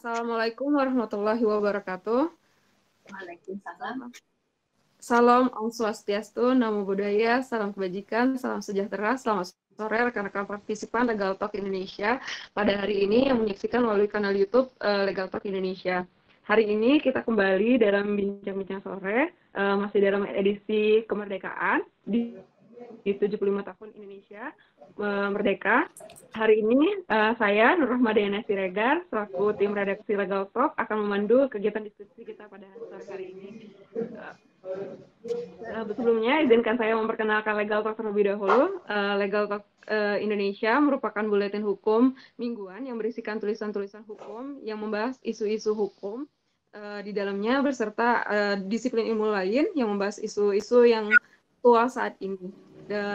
Assalamualaikum warahmatullahi wabarakatuh. Waalaikumsalam. Salam Om Swastiastu, Namo Buddhaya, salam kebajikan, salam sejahtera, selamat sore rekan-rekan partisipan Legal Talk Indonesia. Pada hari ini yang menyaksikan melalui kanal YouTube Legal Talk Indonesia. Hari ini kita kembali dalam bincang-bincang sore, masih dalam edisi kemerdekaan di 75 tahun Indonesia merdeka. Hari ini saya Nur Rahmadiyana Siregar selaku tim redaksi Legal Talk akan memandu kegiatan diskusi kita pada sore hari ini. Sebelumnya izinkan saya memperkenalkan Legal Talk terlebih dahulu. Legal Talk Indonesia merupakan buletin hukum mingguan yang berisikan tulisan-tulisan hukum yang membahas isu-isu hukum di dalamnya beserta disiplin ilmu lain yang membahas isu-isu yang aktual saat ini.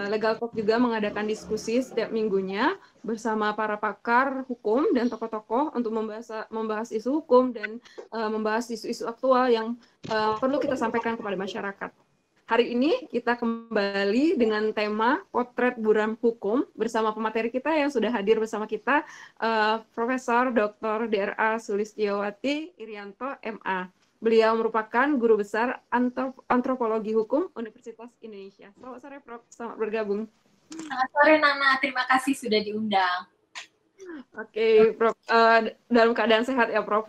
Legal Talk juga mengadakan diskusi setiap minggunya bersama para pakar hukum dan tokoh-tokoh untuk membahas isu hukum dan membahas isu-isu aktual yang perlu kita sampaikan kepada masyarakat. Hari ini kita kembali dengan tema Potret Buram Hukum bersama pemateri kita yang sudah hadir bersama kita, Profesor Dr. Dra. Sulistyowati Irianto, MA. Beliau merupakan guru besar antropologi hukum Universitas Indonesia. Selamat sore, Prof. Selamat bergabung. Selamat sore, Nana. Terima kasih sudah diundang. Oke, Prof. Dalam keadaan sehat ya, Prof?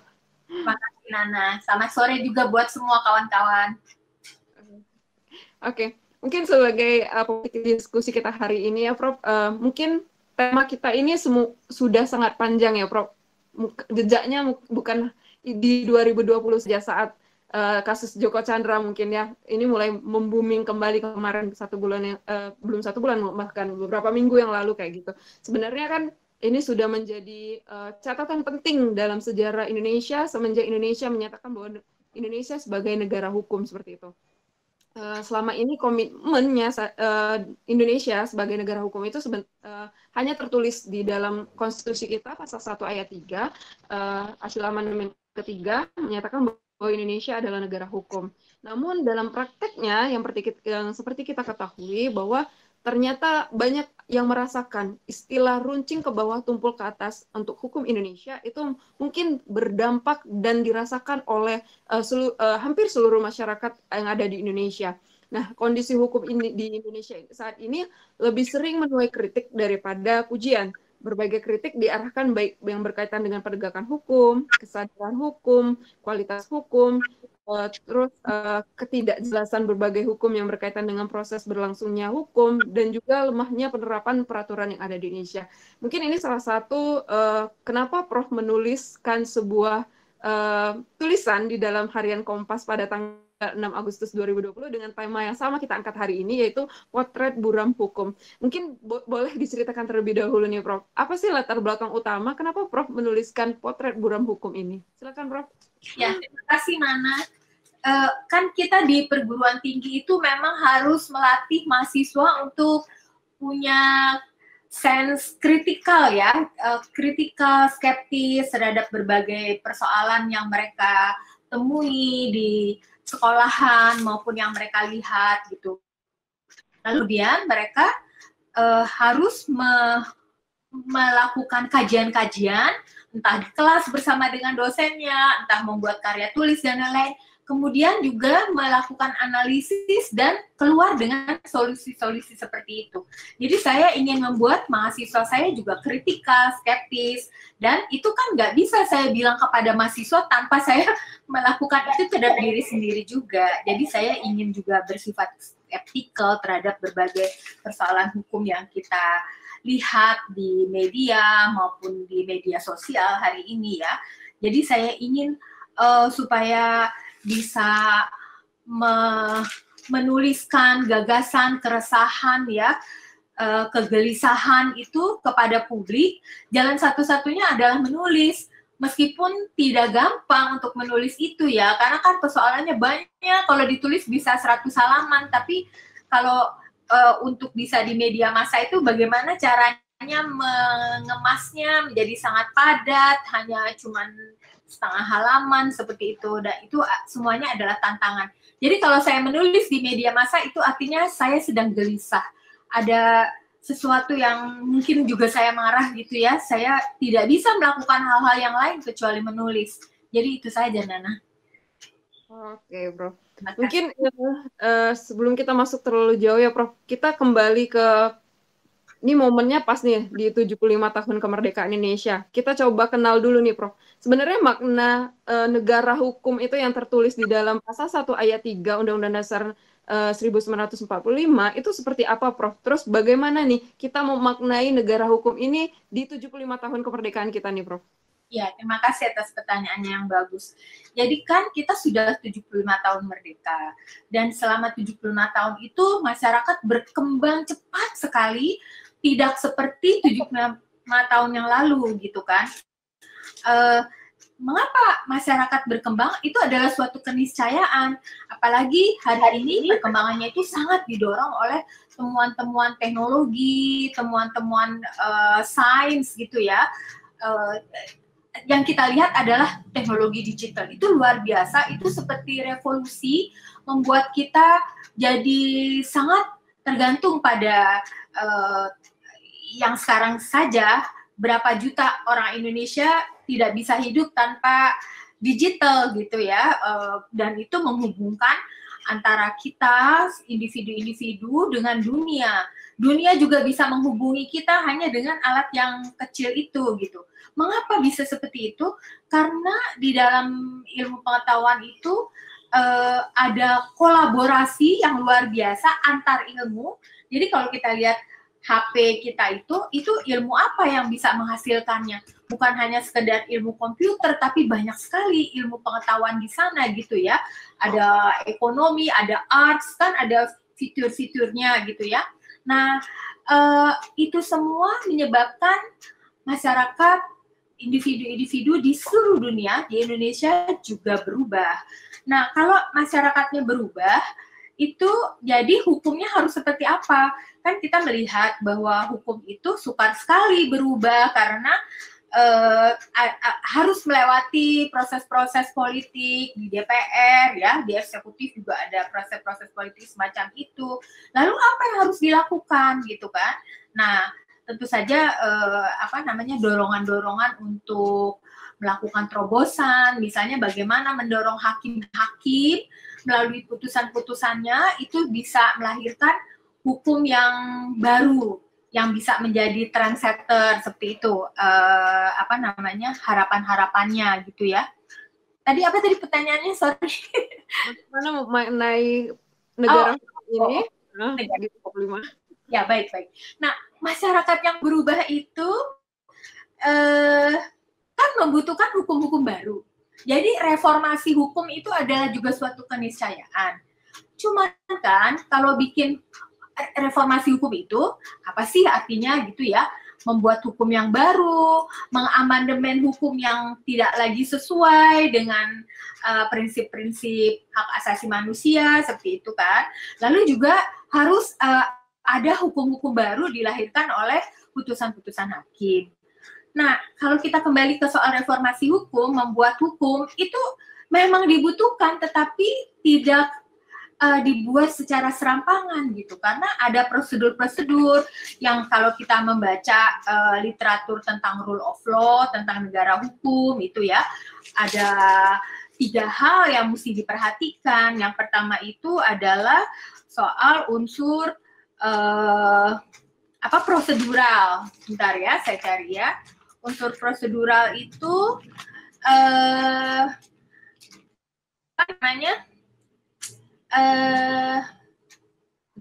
Terima kasih, Nana. Selamat sore juga buat semua kawan-kawan. Oke, mungkin sebagai diskusi kita hari ini ya, Prof. Mungkin tema kita ini sudah sangat panjang ya, Prof. Jejaknya bukan di 2020 saja saat kasus Joko Chandra mungkin ya, ini mulai membuming kembali kemarin belum satu bulan bahkan beberapa minggu yang lalu kayak gitu. Sebenarnya kan ini sudah menjadi catatan penting dalam sejarah Indonesia semenjak Indonesia menyatakan bahwa Indonesia sebagai negara hukum seperti itu. Selama ini komitmennya Indonesia sebagai negara hukum itu hanya tertulis di dalam konstitusi kita pasal 1 ayat 3 hasil amandemen ketiga menyatakan bahwa Indonesia adalah negara hukum. Namun dalam prakteknya yang seperti kita ketahui bahwa ternyata banyak yang merasakan istilah runcing ke bawah tumpul ke atas untuk hukum Indonesia itu mungkin berdampak dan dirasakan oleh hampir seluruh masyarakat yang ada di Indonesia. Nah, kondisi hukum di Indonesia saat ini lebih sering menuai kritik daripada pujian. Berbagai kritik diarahkan baik yang berkaitan dengan penegakan hukum, kesadaran hukum, kualitas hukum, terus ketidakjelasan berbagai hukum yang berkaitan dengan proses berlangsungnya hukum, dan juga lemahnya penerapan peraturan yang ada di Indonesia. Mungkin ini salah satu kenapa Prof menuliskan sebuah tulisan di dalam harian Kompas pada tanggal 6 Agustus 2020 dengan tema yang sama kita angkat hari ini, yaitu Potret Buram Hukum. Mungkin boleh diceritakan terlebih dahulu nih, Prof. Apa sih latar belakang utama kenapa Prof menuliskan Potret Buram Hukum ini? Silakan, Prof. Ya, terima kasih, Nana. Kan kita di perguruan tinggi itu memang harus melatih mahasiswa untuk punya sense kritikal ya, kritikal, skeptis terhadap berbagai persoalan yang mereka temui di sekolahan maupun yang mereka lihat gitu. Kemudian mereka harus melakukan kajian-kajian, entah di kelas bersama dengan dosennya, entah membuat karya tulis dan lain-lain. Kemudian juga melakukan analisis dan keluar dengan solusi-solusi seperti itu. Jadi saya ingin membuat mahasiswa saya juga kritikal, skeptis, dan itu kan nggak bisa saya bilang kepada mahasiswa tanpa saya melakukan itu terhadap diri sendiri juga. Jadi saya ingin juga bersifat skeptikal terhadap berbagai persoalan hukum yang kita lihat di media maupun di media sosial hari ini ya. Jadi saya ingin supaya bisa menuliskan gagasan, keresahan ya, kegelisahan itu kepada publik. Jalan satu-satunya adalah menulis, meskipun tidak gampang untuk menulis itu ya, karena kan persoalannya banyak. Kalau ditulis bisa 100 halaman, tapi kalau untuk bisa di media massa itu bagaimana caranya mengemasnya menjadi sangat padat, hanya cuman setengah halaman seperti itu, dan itu semuanya adalah tantangan. Jadi kalau saya menulis di media massa itu artinya saya sedang gelisah. Ada sesuatu yang mungkin juga saya marah gitu ya, saya tidak bisa melakukan hal-hal yang lain kecuali menulis. Jadi itu saja, Nana. Oke, Prof. Mungkin sebelum kita masuk terlalu jauh ya, Prof, kita kembali ke ini momennya pas nih di 75 tahun kemerdekaan Indonesia. Kita coba kenal dulu nih, Prof. Sebenarnya makna negara hukum itu yang tertulis di dalam pasal 1 ayat 3 Undang-Undang Dasar 1945 itu seperti apa, Prof? Terus bagaimana nih kita memaknai negara hukum ini di 75 tahun kemerdekaan kita nih, Prof? Ya, terima kasih atas pertanyaannya yang bagus. Jadi kan kita sudah 75 tahun merdeka. Dan selama 75 tahun itu masyarakat berkembang cepat sekali, tidak seperti 75 tahun yang lalu gitu kan. Mengapa masyarakat berkembang? Itu adalah suatu keniscayaan. Apalagi hari ini perkembangannya itu sangat didorong oleh temuan-temuan teknologi, temuan-temuan sains gitu ya. Yang kita lihat adalah teknologi digital. Itu luar biasa, itu seperti revolusi, membuat kita jadi sangat tergantung pada yang sekarang saja, berapa juta orang Indonesia tidak bisa hidup tanpa digital gitu ya, dan itu menghubungkan antara kita, individu-individu dengan dunia. Dunia juga bisa menghubungi kita hanya dengan alat yang kecil itu gitu. Mengapa bisa seperti itu? Karena di dalam ilmu pengetahuan itu ada kolaborasi yang luar biasa antar ilmu. Jadi kalau kita lihat HP kita itu ilmu apa yang bisa menghasilkannya? Bukan hanya sekedar ilmu komputer, tapi banyak sekali ilmu pengetahuan di sana gitu ya. Ada ekonomi, ada arts, kan ada fitur-fiturnya gitu ya. Nah, itu semua menyebabkan masyarakat, individu-individu di seluruh dunia, di Indonesia juga berubah. Nah, kalau masyarakatnya berubah, itu jadi hukumnya harus seperti apa? Kan kita melihat bahwa hukum itu sukar sekali berubah karena harus melewati proses-proses politik di DPR ya, di eksekutif juga ada proses-proses politik semacam itu. Lalu apa yang harus dilakukan gitu kan? Nah, tentu saja dorongan-dorongan untuk melakukan terobosan, misalnya bagaimana mendorong hakim-hakim melalui putusan-putusannya itu bisa melahirkan hukum yang baru yang bisa menjadi trendsetter seperti itu, harapan-harapannya gitu ya. Tadi apa tadi pertanyaannya? Sorry. Bagaimana mengenai negara ini? Negara 25. Ya, baik-baik. Nah, masyarakat yang berubah itu kan membutuhkan hukum-hukum baru. Jadi reformasi hukum itu adalah juga suatu keniscayaan. Cuma kan kalau bikin reformasi hukum itu apa sih artinya gitu ya? Membuat hukum yang baru, mengamandemen hukum yang tidak lagi sesuai dengan prinsip-prinsip hak asasi manusia seperti itu kan. Lalu juga harus ada hukum-hukum baru dilahirkan oleh putusan-putusan hakim. Nah, kalau kita kembali ke soal reformasi hukum, membuat hukum itu memang dibutuhkan, tetapi tidak dibuat secara serampangan gitu, karena ada prosedur-prosedur yang kalau kita membaca literatur tentang rule of law, tentang negara hukum itu ya, ada 3 hal yang mesti diperhatikan. Yang pertama itu adalah soal unsur prosedural. Bentar ya, saya cari ya. Unsur prosedural itu apa namanya?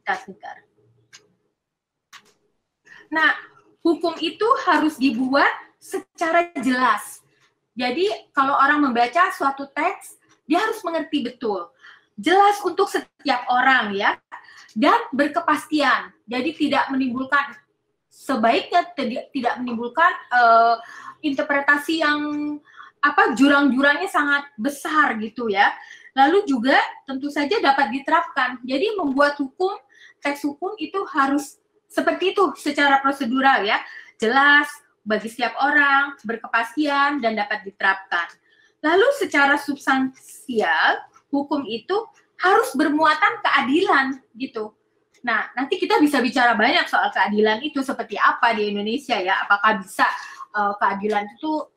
Bentar. Nah, hukum itu harus dibuat secara jelas. Jadi kalau orang membaca suatu teks, dia harus mengerti betul. Jelas untuk setiap orang ya. Dan berkepastian. Jadi tidak menimbulkan, sebaiknya tidak menimbulkan interpretasi yang jurang-jurangnya sangat besar gitu ya. Lalu juga tentu saja dapat diterapkan. Jadi membuat hukum, teks hukum itu harus seperti itu secara prosedural ya. Jelas bagi setiap orang, berkepastian dan dapat diterapkan. Lalu secara substansial, hukum itu harus bermuatan keadilan gitu. Nah, nanti kita bisa bicara banyak soal keadilan itu seperti apa di Indonesia ya. Apakah bisa keadilan itu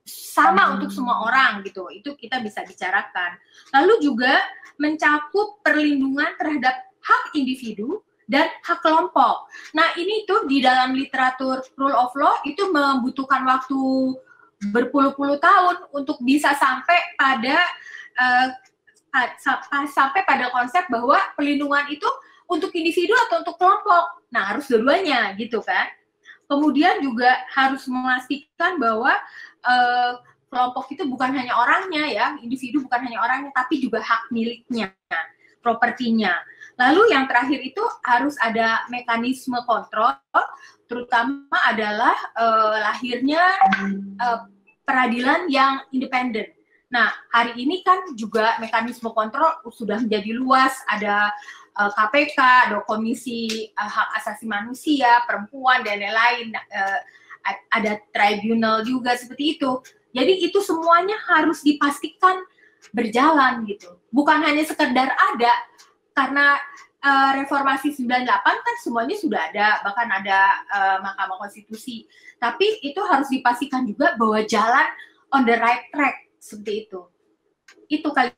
sama untuk semua orang gitu. Itu kita bisa bicarakan. Lalu juga mencakup perlindungan terhadap hak individu dan hak kelompok. Nah, ini tuh di dalam literatur rule of law itu membutuhkan waktu berpuluh-puluh tahun untuk bisa sampai pada konsep bahwa perlindungan itu untuk individu atau untuk kelompok. Nah, harus dua-duanya gitu kan. Kemudian juga harus memastikan bahwa kelompok itu bukan hanya orangnya ya, individu bukan hanya orangnya, tapi juga hak miliknya, propertinya. Lalu yang terakhir itu harus ada mekanisme kontrol, terutama adalah lahirnya peradilan yang independen. Nah, hari ini kan juga mekanisme kontrol sudah menjadi luas, ada KPK, ada Komisi Hak Asasi Manusia, Perempuan, dan lain-lain, ada tribunal juga seperti itu. Jadi itu semuanya harus dipastikan berjalan gitu. Bukan hanya sekedar ada, karena reformasi 98 kan semuanya sudah ada, bahkan ada Mahkamah Konstitusi. Tapi itu harus dipastikan juga bahwa jalan on the right track, seperti itu. Itu kali,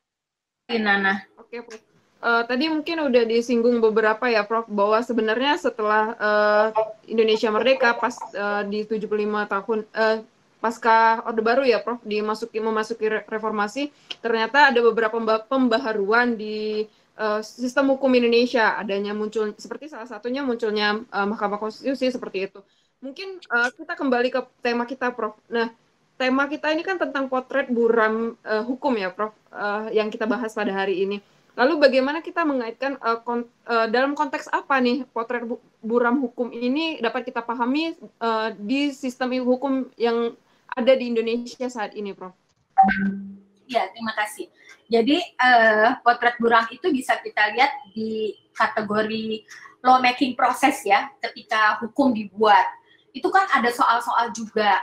Nana. Oke, Prof. Tadi mungkin udah disinggung beberapa ya, Prof, bahwa sebenarnya setelah Indonesia merdeka pas di 75 tahun pasca Orde Baru ya, Prof, memasuki reformasi, ternyata ada beberapa pembaharuan di sistem hukum Indonesia, adanya muncul seperti salah satunya munculnya Mahkamah Konstitusi seperti itu. Mungkin kita kembali ke tema kita, Prof. Nah, tema kita ini kan tentang potret buram hukum ya, Prof, yang kita bahas pada hari ini. Lalu bagaimana kita mengaitkan dalam konteks apa nih potret buram hukum ini dapat kita pahami di sistem hukum yang ada di Indonesia saat ini, Prof? Ya, terima kasih. Jadi potret buram itu bisa kita lihat di kategori lawmaking proses ya, ketika hukum dibuat. Itu kan ada soal-soal juga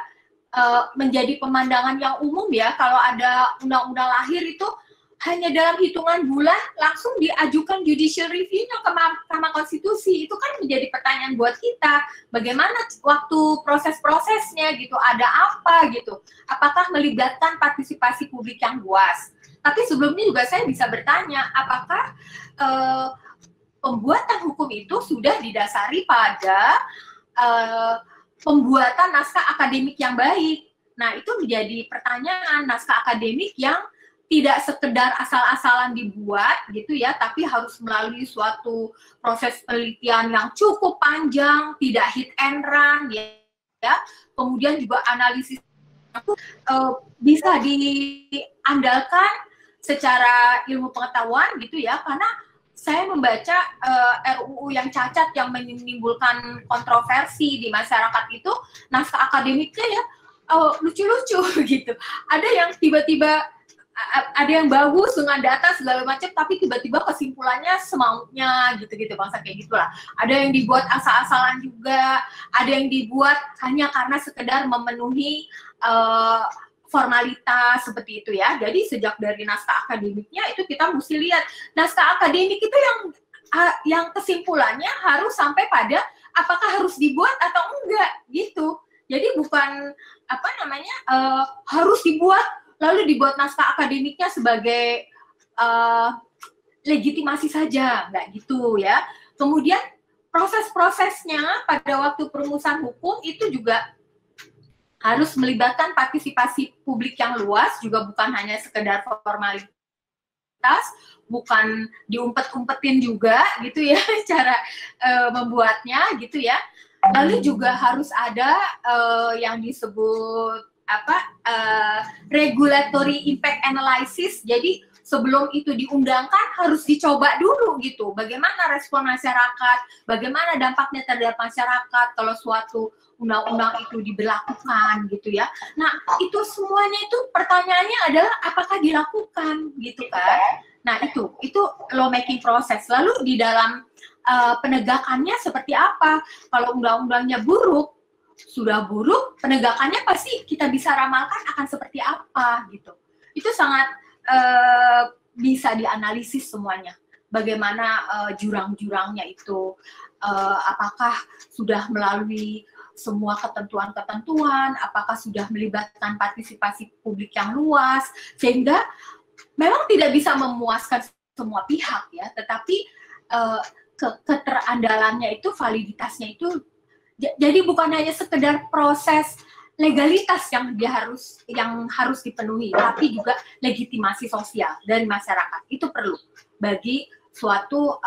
menjadi pemandangan yang umum ya, kalau ada undang-undang lahir itu hanya dalam hitungan bulan langsung diajukan judicial review-nya ke Mahkamah Konstitusi. Itu kan menjadi pertanyaan buat kita, bagaimana waktu proses-prosesnya gitu, ada apa gitu, apakah melibatkan partisipasi publik yang luas. Tapi sebelumnya juga saya bisa bertanya, apakah pembuatan hukum itu sudah didasari pada pembuatan naskah akademik yang baik. Nah, itu menjadi pertanyaan, naskah akademik yang tidak sekedar asal-asalan dibuat gitu ya, tapi harus melalui suatu proses penelitian yang cukup panjang, tidak hit and run ya. Kemudian juga analisis bisa diandalkan secara ilmu pengetahuan gitu ya, karena saya membaca RUU yang cacat yang menimbulkan kontroversi di masyarakat itu, naskah akademiknya ya lucu-lucu gitu. Ada yang tiba-tiba ada yang bagus dengan data segala macam, tapi tiba-tiba kesimpulannya semaunya gitu-gitu, bangsa kayak gitulah. Ada yang dibuat asal-asalan juga, ada yang dibuat hanya karena sekedar memenuhi formalitas seperti itu ya. Jadi sejak dari naskah akademiknya itu kita mesti lihat naskah akademik itu yang kesimpulannya harus sampai pada apakah harus dibuat atau enggak gitu. Jadi bukan harus dibuat lalu dibuat naskah akademiknya sebagai legitimasi saja, nggak gitu ya. Kemudian proses-prosesnya pada waktu perumusan hukum itu juga harus melibatkan partisipasi publik yang luas, juga bukan hanya sekedar formalitas, bukan diumpet-umpetin juga gitu ya cara membuatnya gitu ya. Lalu juga harus ada yang disebut regulatory impact analysis. Jadi sebelum itu diundangkan harus dicoba dulu gitu, bagaimana respon masyarakat, bagaimana dampaknya terhadap masyarakat kalau suatu undang-undang itu diberlakukan gitu ya. Nah, itu semuanya itu pertanyaannya adalah apakah dilakukan gitu kan. Nah, itu lawmaking proses. Lalu di dalam penegakannya seperti apa? Kalau undang-undangnya buruk, sudah buruk, penegakannya pasti kita bisa ramalkan akan seperti apa gitu. Itu sangat bisa dianalisis semuanya. bagaimana jurang-jurangnya itu, apakah sudah melalui semua ketentuan-ketentuan, apakah sudah melibatkan partisipasi publik yang luas, sehingga memang tidak bisa memuaskan semua pihak ya, tetapi keterandalannya itu, validitasnya itu, jadi bukan hanya sekedar proses legalitas yang harus dipenuhi, tapi juga legitimasi sosial dari masyarakat itu perlu bagi suatu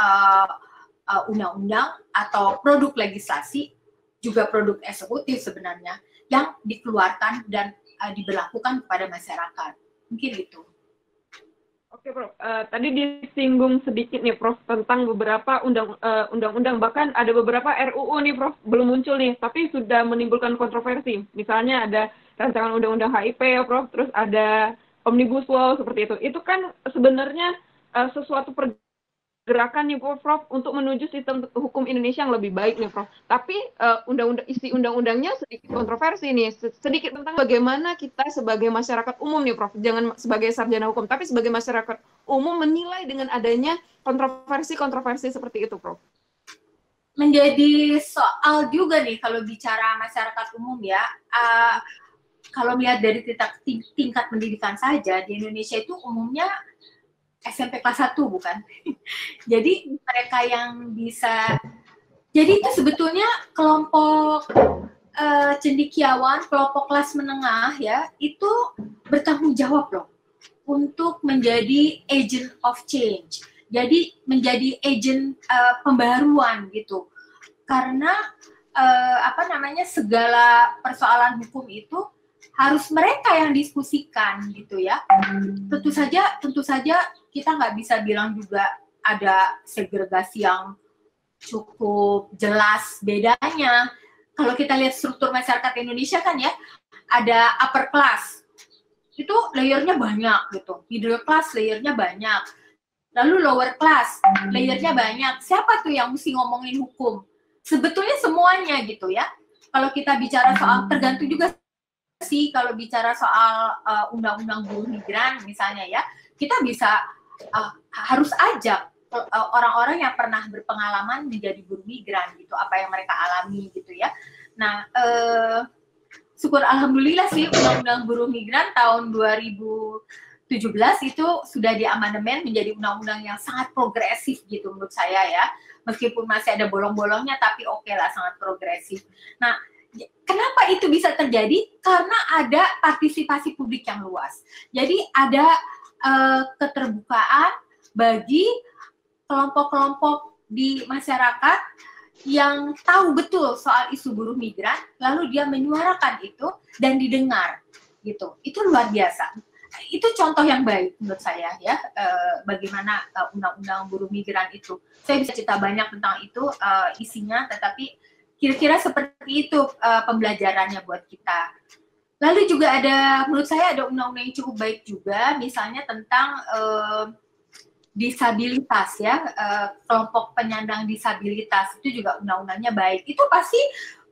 undang-undang atau produk legislasi, juga produk eksekutif sebenarnya, yang dikeluarkan dan diberlakukan kepada masyarakat. Mungkin itu. Oke, Prof. Tadi disinggung sedikit nih, Prof, tentang beberapa undang-undang, bahkan ada beberapa RUU nih, Prof, belum muncul nih, tapi sudah menimbulkan kontroversi. Misalnya ada rancangan undang-undang HIP ya, Prof, terus ada Omnibus Law seperti itu. Itu kan sebenarnya sesuatu gerakan nih Prof untuk menuju sistem hukum Indonesia yang lebih baik nih Prof. Tapi isi undang-undangnya sedikit kontroversi nih, sedikit tentang bagaimana kita sebagai masyarakat umum nih Prof, jangan sebagai sarjana hukum, tapi sebagai masyarakat umum menilai dengan adanya kontroversi seperti itu Prof. Menjadi soal juga nih kalau bicara masyarakat umum ya, kalau melihat dari tingkat pendidikan saja di Indonesia itu umumnya SMP kelas 1 bukan? Jadi mereka yang bisa, jadi itu sebetulnya kelompok cendekiawan, kelompok kelas menengah ya, itu bertanggung jawab loh untuk menjadi agent of change. Jadi menjadi agent pembaruan gitu. Karena segala persoalan hukum itu harus mereka yang diskusikan gitu ya. Tentu saja kita nggak bisa bilang juga ada segregasi yang cukup jelas bedanya. Kalau kita lihat struktur masyarakat Indonesia kan ya, ada upper class, itu layernya banyak gitu, middle class layernya banyak, lalu lower class layernya banyak. Siapa tuh yang mesti ngomongin hukum? Sebetulnya semuanya gitu ya. Kalau kita bicara soal, tergantung juga sih, kalau bicara soal undang-undang buruh migran misalnya ya, kita bisa harus ajak orang-orang yang pernah berpengalaman menjadi buruh migran gitu, apa yang mereka alami gitu ya. Nah, syukur alhamdulillah sih undang-undang buruh migran tahun 2017 itu sudah diamandemen menjadi undang-undang yang sangat progresif gitu menurut saya ya. Meskipun masih ada bolong-bolongnya, tapi oke lah, sangat progresif. Nah, kenapa itu bisa terjadi? Karena ada partisipasi publik yang luas. Jadi ada keterbukaan bagi kelompok-kelompok di masyarakat yang tahu betul soal isu buruh migran, lalu dia menyuarakan itu dan didengar, gitu. Itu luar biasa. Itu contoh yang baik menurut saya ya, bagaimana undang-undang buruh migran itu. Saya bisa cerita banyak tentang itu isinya, tetapi kira-kira seperti itu pembelajarannya buat kita. Lalu juga ada, menurut saya ada undang-undang yang cukup baik juga, misalnya tentang disabilitas ya, kelompok penyandang disabilitas, itu juga undang-undangnya baik. Itu pasti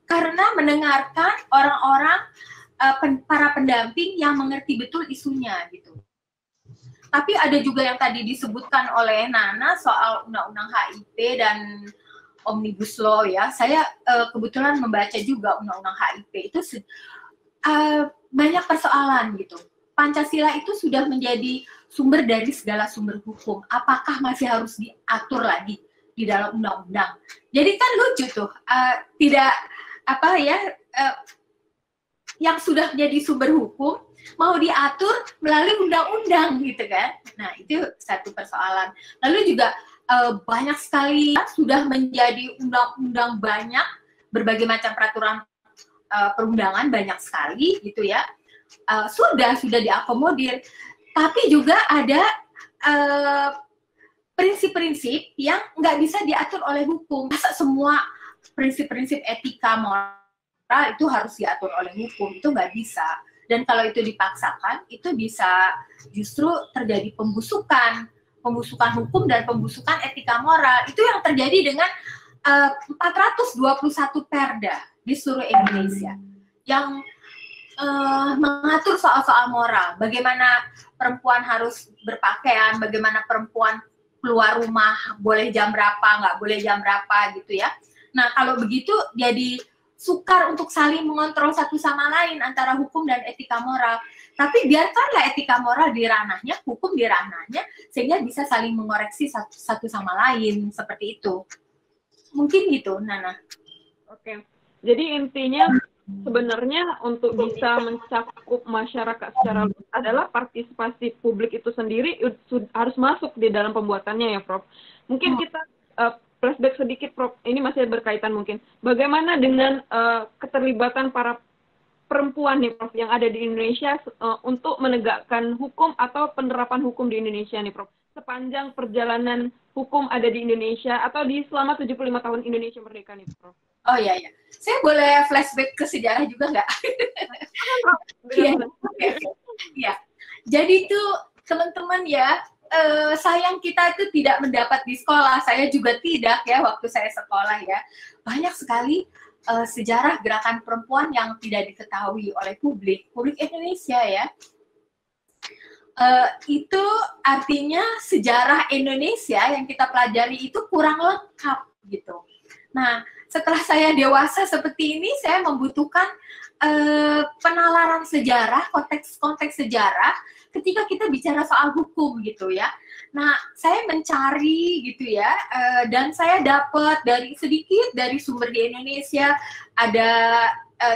karena mendengarkan orang-orang, para pendamping yang mengerti betul isunya gitu. Tapi ada juga yang tadi disebutkan oleh Nana soal undang-undang HIP dan Omnibus Law ya. Saya kebetulan membaca juga undang-undang HIP itu banyak persoalan gitu. Pancasila itu sudah menjadi sumber dari segala sumber hukum. Apakah masih harus diatur lagi di dalam undang-undang? Jadi kan lucu tuh, tidak yang sudah menjadi sumber hukum mau diatur melalui undang-undang gitu kan? Nah itu satu persoalan. Lalu juga banyak sekali sudah menjadi undang-undang banyak, berbagai macam peraturan perundangan banyak sekali gitu ya, sudah diakomodir, tapi juga ada prinsip-prinsip yang nggak bisa diatur oleh hukum. Masa semua prinsip-prinsip etika moral itu harus diatur oleh hukum? Itu nggak bisa. Dan kalau itu dipaksakan, itu bisa justru terjadi pembusukan hukum dan pembusukan etika moral. Itu yang terjadi dengan 421 perda di seluruh Indonesia yang mengatur soal-soal moral, bagaimana perempuan harus berpakaian, bagaimana perempuan keluar rumah boleh jam berapa, nggak boleh jam berapa gitu ya. Nah, kalau begitu jadi sukar untuk saling mengontrol satu sama lain antara hukum dan etika moral. Tapi biarkanlah etika moral di ranahnya, hukum di ranahnya, sehingga bisa saling mengoreksi satu sama lain, seperti itu. Mungkin gitu, Nana. Oke, jadi intinya sebenarnya untuk bisa mencakup masyarakat secara luas adalah partisipasi publik itu sendiri harus masuk di dalam pembuatannya ya, Prof. Mungkin kita flashback sedikit, Prof. Ini masih berkaitan mungkin. Bagaimana dengan keterlibatan para perempuan nih, Prof, yang ada di Indonesia untuk menegakkan hukum atau penerapan hukum di Indonesia nih, Prof. Sepanjang perjalanan hukum ada di Indonesia atau di selama 75 tahun Indonesia merdeka nih, Prof. Oh iya, iya. Saya boleh flashback ke sejarah juga nggak? Iya. Ya. Jadi itu teman-teman ya, sayang kita itu tidak mendapat di sekolah. Saya juga tidak ya waktu saya sekolah ya. Banyak sekali sejarah gerakan perempuan yang tidak diketahui oleh publik Indonesia ya. Itu artinya sejarah Indonesia yang kita pelajari itu kurang lengkap gitu. Nah, setelah saya dewasa seperti ini, saya membutuhkan penalaran sejarah, konteks sejarah ketika kita bicara soal hukum gitu ya. Nah, saya mencari gitu ya, dan saya dapat sedikit dari sumber di Indonesia, ada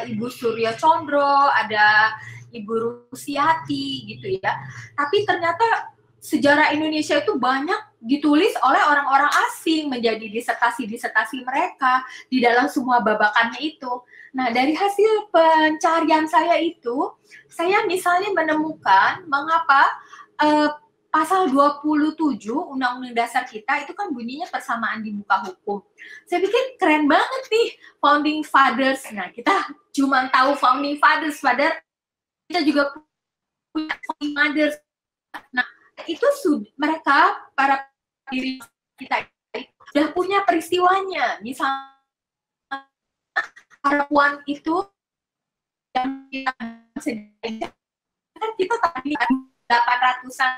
Ibu Surya Condro, ada Ibu Rusiati gitu ya. Tapi ternyata sejarah Indonesia itu banyak ditulis oleh orang-orang asing menjadi disertasi-disertasi mereka di dalam semua babakannya itu. Nah, dari hasil pencarian saya itu, saya misalnya menemukan mengapa pasal 27 Undang-Undang Dasar kita itu kan bunyinya persamaan di muka hukum. Saya pikir keren banget nih Founding Fathers. Nah, kita cuma tahu Founding Fathers, padahal kita juga punya Founding Mothers. Nah, itu mereka para diri kita sudah punya peristiwanya. Misalnya perempuan itu yang kita tadi 800-an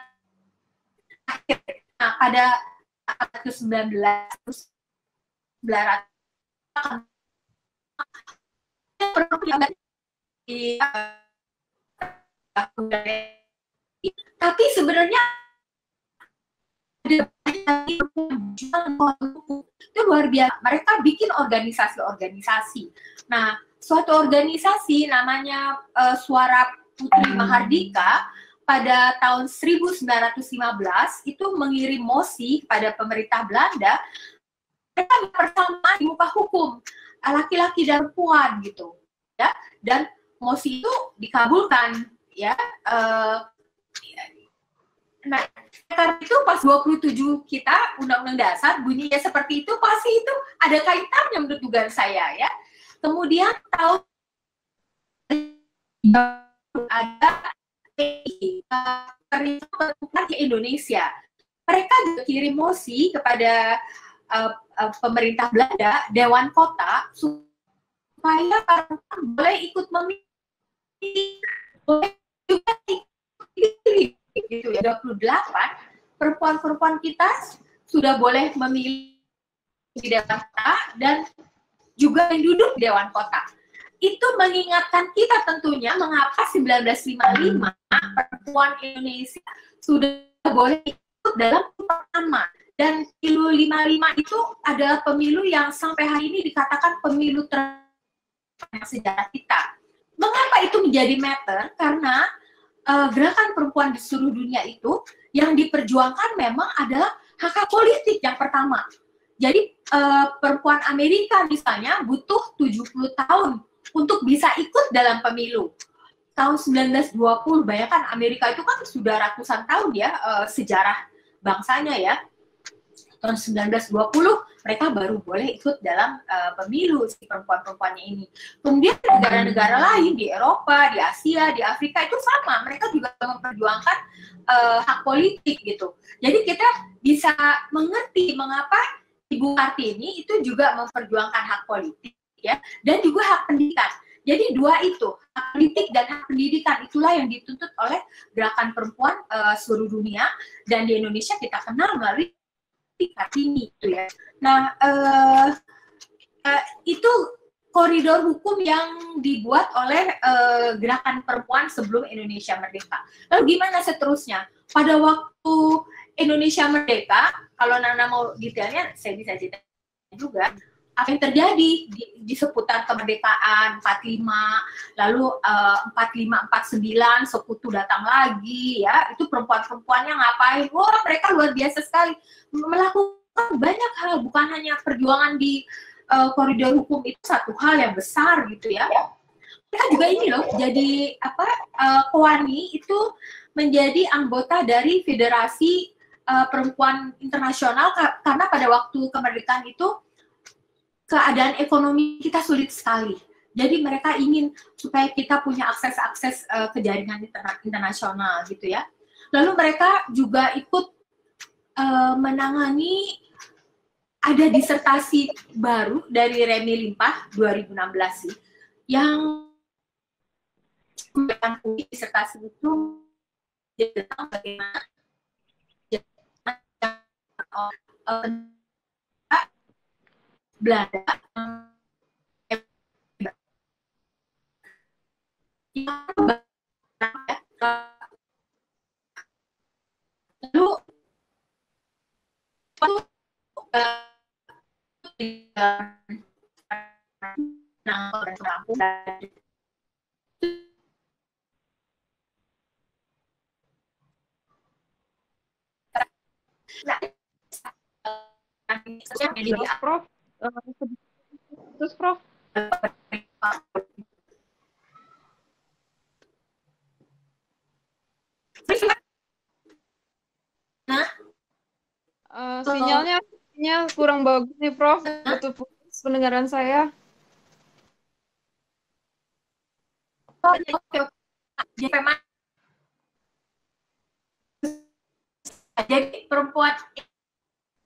akhir. Nah, pada 19 tapi sebenarnya ada itu luar biasa. Mereka bikin organisasi-organisasi. Nah, suatu organisasi namanya Suara Putri Mahardika pada tahun 1915 itu mengirim mosi pada pemerintah Belanda. Mereka bersama di muka hukum laki-laki dan perempuan gitu ya, dan mosi itu dikabulkan ya. Nah, karena itu pas 27 kita Undang-Undang Dasar bunyinya seperti itu, pasti itu ada kaitannya menurut dugaan saya ya. Kemudian tahun ada perempuan di Indonesia. Mereka juga kirim mosi kepada pemerintah Belanda, Dewan Kota, supaya perempuan boleh ikut memilih, boleh juga ikut pilih. Gitu ya, 28 perempuan-perempuan kita sudah boleh memilih di Dewan Kota dan juga duduk di Dewan Kota. Itu mengingatkan kita tentunya mengapa 1955 perempuan Indonesia sudah boleh ikut dalam pertama. Dan pemilu 55 itu adalah pemilu yang sampai hari ini dikatakan pemilu terbaik sejarah kita. Mengapa itu menjadi matter? Karena gerakan perempuan di seluruh dunia itu yang diperjuangkan memang adalah hak politik yang pertama. Jadi perempuan Amerika misalnya butuh 70 tahun untuk bisa ikut dalam pemilu. Tahun 1920, bayangkan Amerika itu kan sudah ratusan tahun ya sejarah bangsanya ya. Tahun 1920 mereka baru boleh ikut dalam pemilu si perempuan-perempuannya ini. Kemudian negara-negara lain di Eropa, di Asia, di Afrika itu sama, mereka juga memperjuangkan hak politik gitu. Jadi kita bisa mengerti mengapa Ibu Kartini itu juga memperjuangkan hak politik ya, dan juga hak pendidikan. Jadi dua itu, hak politik dan hak pendidikan, itulah yang dituntut oleh gerakan perempuan seluruh dunia, dan di Indonesia kita kenal melalui Kartini itu ya. Nah, itu koridor hukum yang dibuat oleh gerakan perempuan sebelum Indonesia Merdeka. Lalu gimana seterusnya? Pada waktu Indonesia Merdeka, kalau Nana mau detailnya, saya bisa cerita juga. Apa yang terjadi di seputar kemerdekaan 45, lalu 45, 49, sekutu datang lagi, ya itu perempuan-perempuannya ngapain? Wah, mereka luar biasa sekali, melakukan banyak hal, bukan hanya perjuangan di koridor hukum itu satu hal yang besar gitu ya. Mereka juga ini loh, jadi Kowani itu menjadi anggota dari Federasi Perempuan Internasional karena pada waktu kemerdekaan itu keadaan ekonomi kita sulit sekali. Jadi mereka ingin supaya kita punya akses ke jaringan internasional gitu ya. Lalu mereka juga ikut menangani ada disertasi baru dari Remi Limpah 2016 sih, yang disertasi itu tentang bagaimana Belanda lalu Prof, terus Prof. Sinyalnya kurang bagus nih Prof, putus pendengaran saya. Jadi perempuan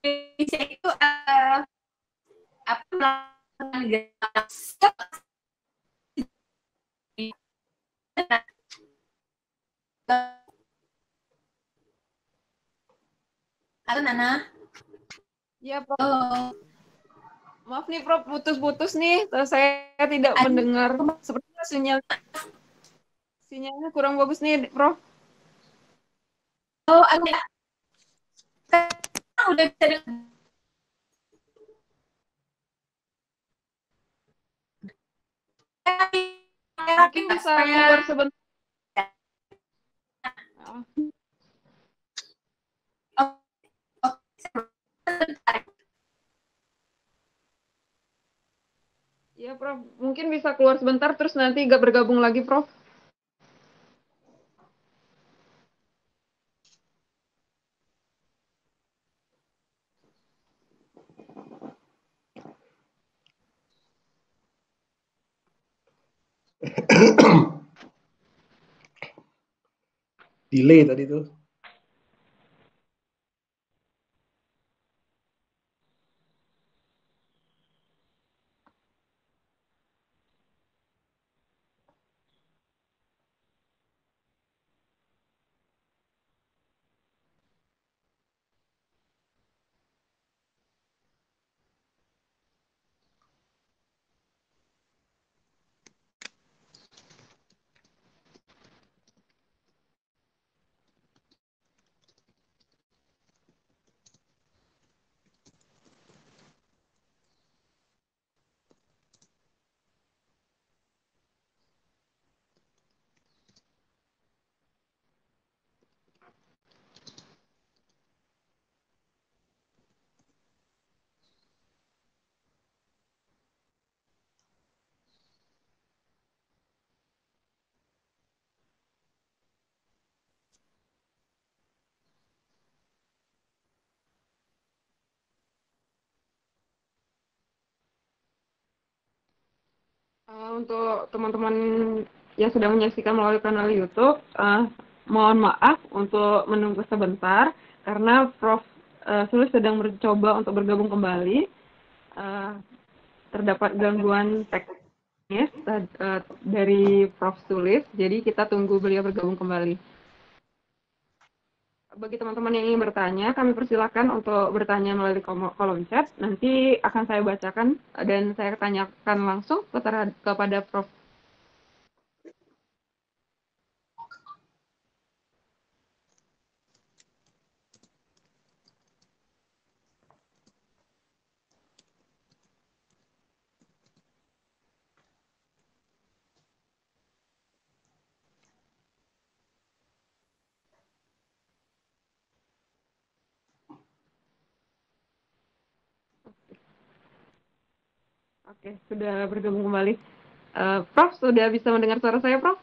Indonesia itu halo Nana. Ya Prof. Maaf nih Prof, putus-putus nih, saya tidak mendengar. Sepertinya sinyalnya kurang bagus nih Prof. Oh, ada. Udah bisa dengar. Mungkin bisa keluar sebentar. Ya Prof, mungkin bisa keluar sebentar terus nanti gak bergabung lagi Prof. Delay tadi tuh. Untuk teman-teman yang sedang menyaksikan melalui kanal YouTube, mohon maaf untuk menunggu sebentar karena Prof. Sulis sedang mencoba untuk bergabung kembali. Terdapat gangguan teknis dari Prof. Sulis, jadi kita tunggu beliau bergabung kembali. bagi teman-teman yang ingin bertanya, kami persilakan untuk bertanya melalui kolom chat. Nanti akan saya bacakan dan saya tanyakan langsung kepada Prof. Oke, sudah bergabung kembali. Prof, sudah bisa mendengar suara saya, Prof?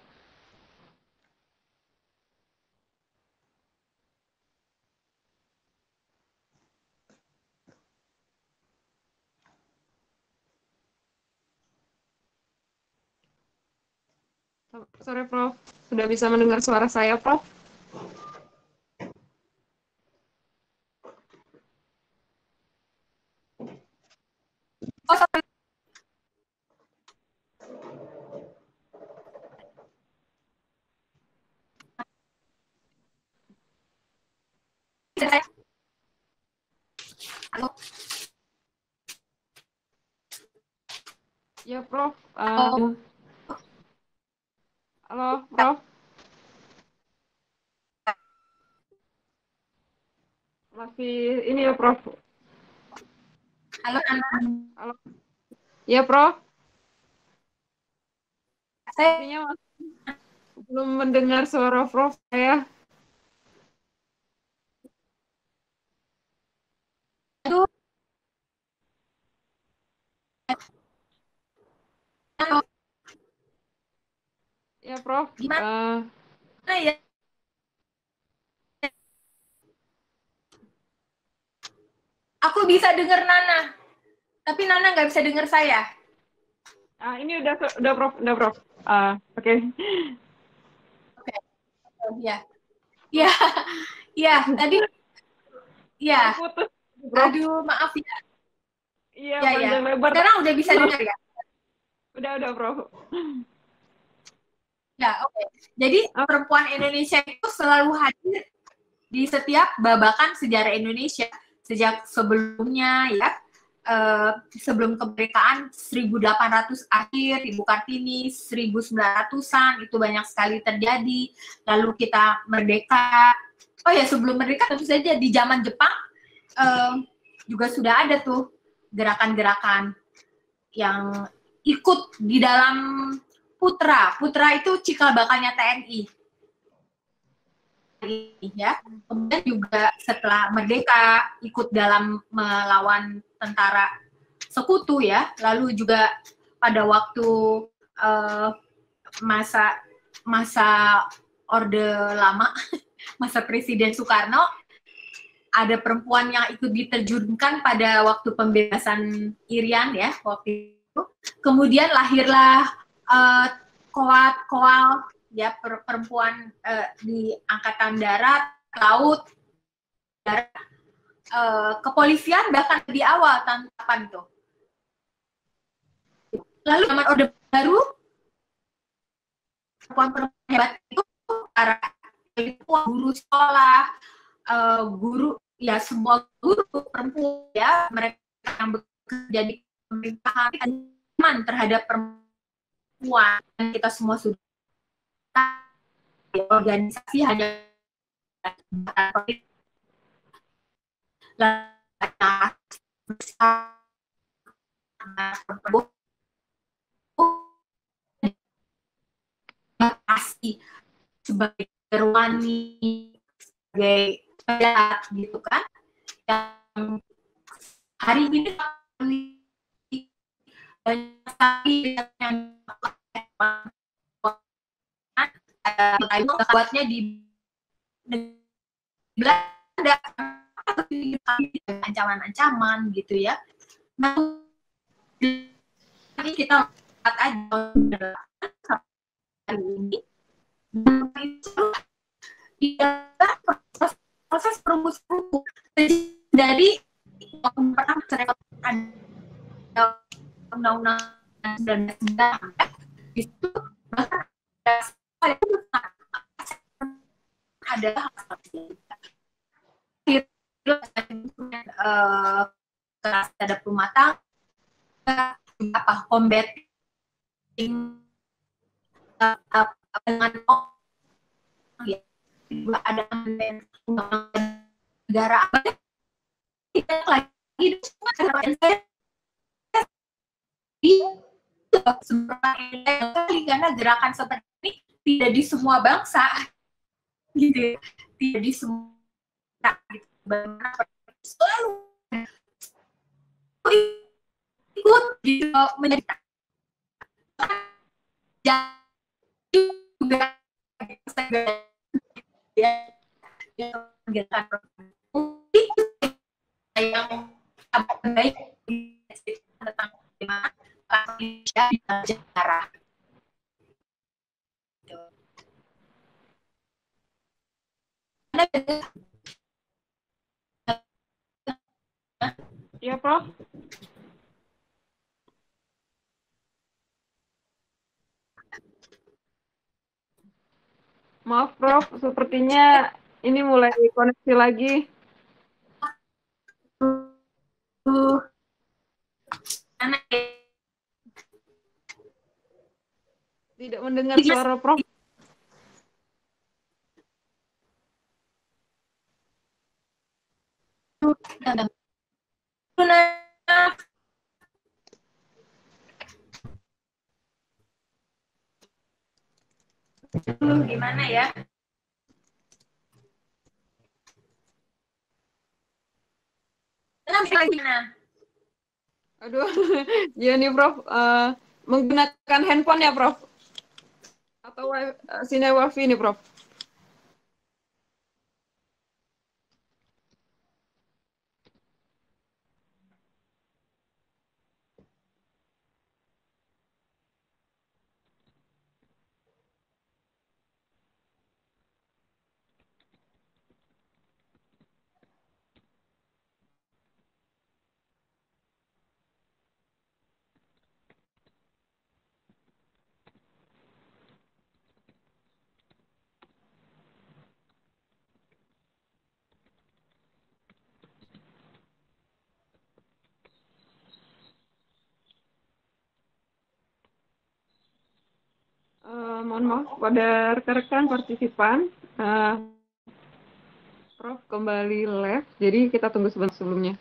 Sore, Prof. Sudah bisa mendengar suara saya, Prof? Oh, sorry. Halo. Ya, Prof. Oh. Halo, Prof. Masih ini ya, Prof. Halo, Nana. Halo. Ya, Prof. Saya Sepertinya belum mendengar suara Prof saya. itu Ya, Prof. gimana ya? Aku bisa dengar Nana, tapi Nana nggak bisa dengar saya. Ini udah Prof, Prof. Oke. Oke. Oh, ya. Ya, ya, tadi ya. Putus, Prof. Aduh, maaf ya. Iya, Ya, ya. panjang lebar. Sekarang udah bisa dengar ya? Udah, Prof. Ya, oke. Jadi perempuan Indonesia itu selalu hadir di setiap babakan sejarah Indonesia sejak sebelumnya ya. Sebelum kemerdekaan 1800 akhir, Ibu Kartini 1900-an itu banyak sekali terjadi. Lalu kita merdeka. Oh ya, sebelum merdeka tentu saja di zaman Jepang juga sudah ada tuh gerakan-gerakan yang ikut di dalam Putra. Putra itu cikal bakalnya TNI. Ya. Kemudian juga setelah merdeka ikut dalam melawan tentara sekutu ya. Lalu juga pada waktu masa Orde Lama, masa Presiden Soekarno, ada perempuan yang ikut diterjunkan pada waktu pembebasan Irian ya waktu itu. Kemudian lahirlah Koal ya perempuan di angkatan darat, laut, darat, kepolisian bahkan di awal tangkapan tuh. Lalu zaman Orde Baru perempuan hebat itu para guru sekolah, guru ya semua guru perempuan ya mereka yang bekerja di pemerintahan teman terhadap perempuan dan kita semua sudah organisasi hanya pasti sebagai gerwani sebagai pejabat gitu kan yang hari ini banyak sekali yang buatnya di Belanda ancaman-ancaman gitu ya. Nah, ini kita lihat aja hari ini itu proses perumusan dari pertama ada undang-undang 1999 itu adalah kelas terhadap rumah tangga, apa combating dengan ya, ada negara apa kita lagi karena gerakan seperti ini tidak di semua bangsa gitu, tidak di semua gitu. Selalu ikut gitu menjadi juga gerakan yang baik tentang bagaimana Indonesia di sejarah. Ya, Prof. Maaf, Prof. Sepertinya ini mulai koneksi lagi. Tidak mendengar suara Prof. Gimana ya? Aduh, ya nih Prof. Menggunakan handphone ya Prof? Atau sinyal wifi nih Prof? Mohon maaf pada rekan-rekan partisipan. Prof kembali live, jadi kita tunggu sebentar sebelumnya.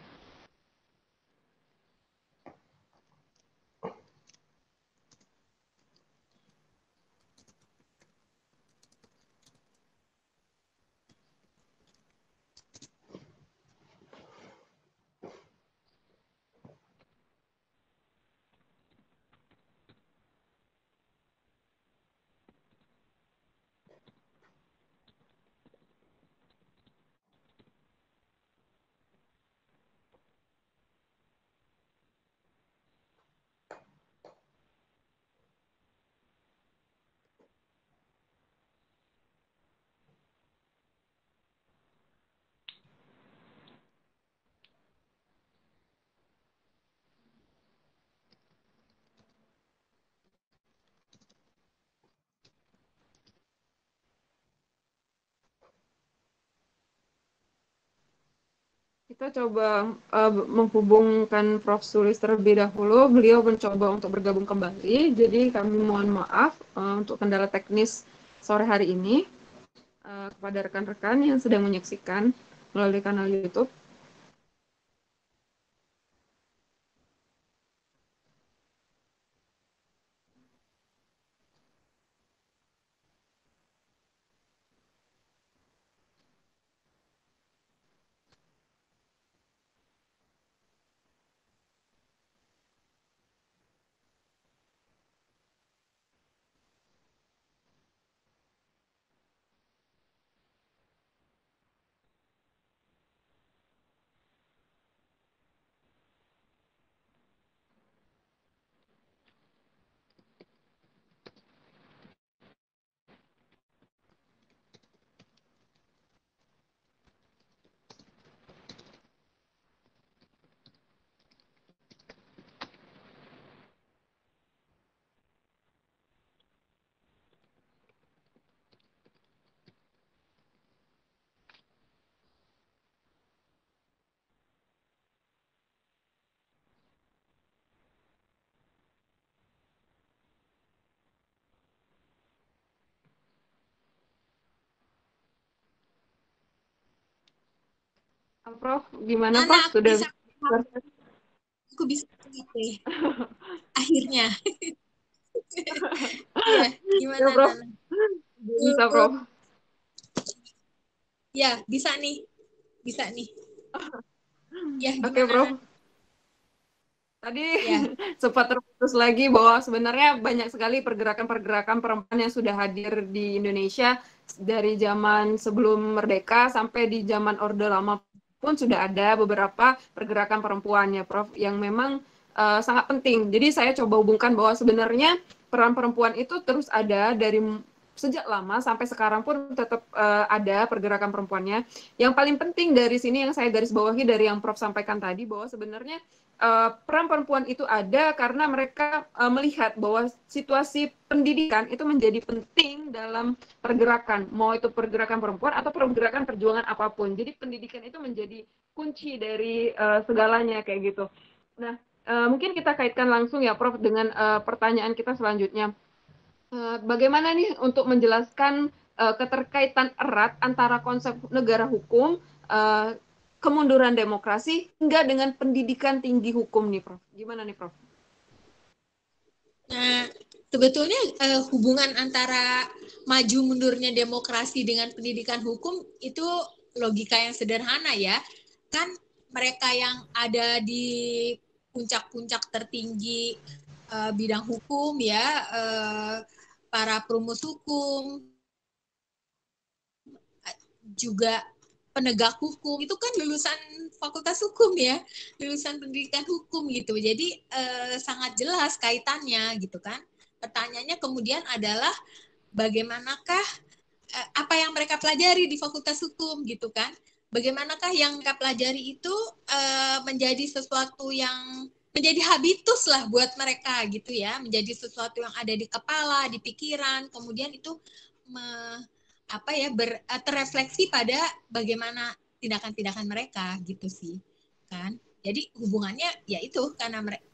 Kita coba menghubungkan Prof. Sulis terlebih dahulu. Beliau mencoba untuk bergabung kembali. Jadi kami mohon maaf untuk kendala teknis sore hari ini kepada rekan-rekan yang sedang menyaksikan melalui kanal YouTube. Prof, gimana Nana, Prof? Sudah aku bisa ngerti akhirnya. Iya, ya gimana Prof, Nana? bisa Prof. Ya, bisa nih. Bisa nih. Ya, Oke gimana Prof. Nana? Tadi Ya. sempat terputus lagi bahwa sebenarnya banyak sekali pergerakan-pergerakan perempuan yang sudah hadir di Indonesia dari zaman sebelum merdeka sampai di zaman Orde Lama pun sudah ada beberapa pergerakan perempuannya, Prof, yang memang sangat penting. Jadi saya coba hubungkan bahwa sebenarnya peran perempuan itu terus ada dari sejak lama sampai sekarang pun tetap ada pergerakan perempuannya. Yang paling penting dari sini yang saya garis bawahi dari yang Prof sampaikan tadi bahwa sebenarnya peran perempuan itu ada karena mereka melihat bahwa situasi pendidikan itu menjadi penting dalam pergerakan, mau itu pergerakan perempuan atau pergerakan perjuangan apapun. Jadi pendidikan itu menjadi kunci dari segalanya kayak gitu. Nah, mungkin kita kaitkan langsung ya, Prof, dengan pertanyaan kita selanjutnya. Bagaimana nih untuk menjelaskan keterkaitan erat antara konsep negara hukum, uh, kemunduran demokrasi, hingga dengan pendidikan tinggi hukum nih, Prof? Gimana nih, Prof? Nah, sebetulnya hubungan antara maju mundurnya demokrasi dengan pendidikan hukum itu logika yang sederhana ya. Kan mereka yang ada di puncak-puncak tertinggi bidang hukum ya, para perumus hukum, juga penegak hukum itu kan lulusan fakultas hukum ya, lulusan pendidikan hukum gitu. Jadi sangat jelas kaitannya gitu kan. Pertanyaannya kemudian adalah bagaimanakah apa yang mereka pelajari di fakultas hukum gitu kan. Bagaimanakah yang mereka pelajari itu menjadi sesuatu yang menjadi habitus lah buat mereka gitu ya, menjadi sesuatu yang ada di kepala, di pikiran, kemudian itu terrefleksi pada bagaimana tindakan-tindakan mereka gitu sih kan. Jadi hubungannya ya itu karena mereka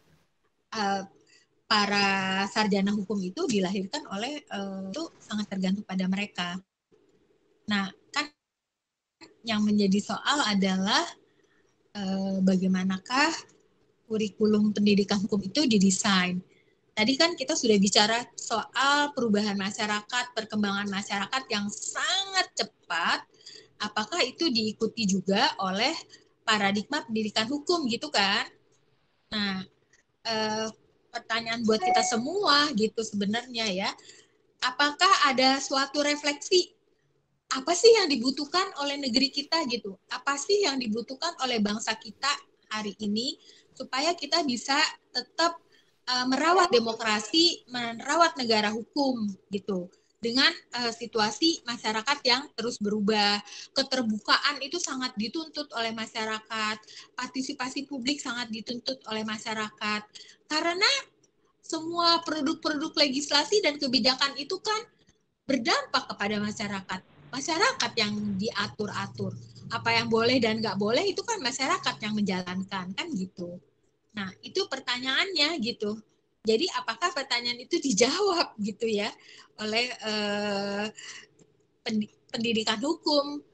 para sarjana hukum itu dilahirkan oleh itu sangat tergantung pada mereka. Nah kan yang menjadi soal adalah bagaimanakah kurikulum pendidikan hukum itu didesain. Tadi kan kita sudah bicara soal perubahan masyarakat, perkembangan masyarakat yang sangat cepat. Apakah itu diikuti juga oleh paradigma pendidikan hukum gitu kan? Nah, pertanyaan buat kita semua gitu sebenarnya ya. Apakah ada suatu refleksi apa sih yang dibutuhkan oleh negeri kita gitu? Apa sih yang dibutuhkan oleh bangsa kita hari ini supaya kita bisa tetap merawat demokrasi, merawat negara hukum gitu. Dengan situasi masyarakat yang terus berubah, keterbukaan itu sangat dituntut oleh masyarakat, partisipasi publik sangat dituntut oleh masyarakat. Karena semua produk-produk legislasi dan kebijakan itu kan berdampak kepada masyarakat. Masyarakat yang diatur-atur. Apa yang boleh dan nggak boleh itu kan masyarakat yang menjalankan, kan gitu. Nah, itu pertanyaannya gitu. Jadi apakah pertanyaan itu dijawab gitu ya oleh pendidikan hukum?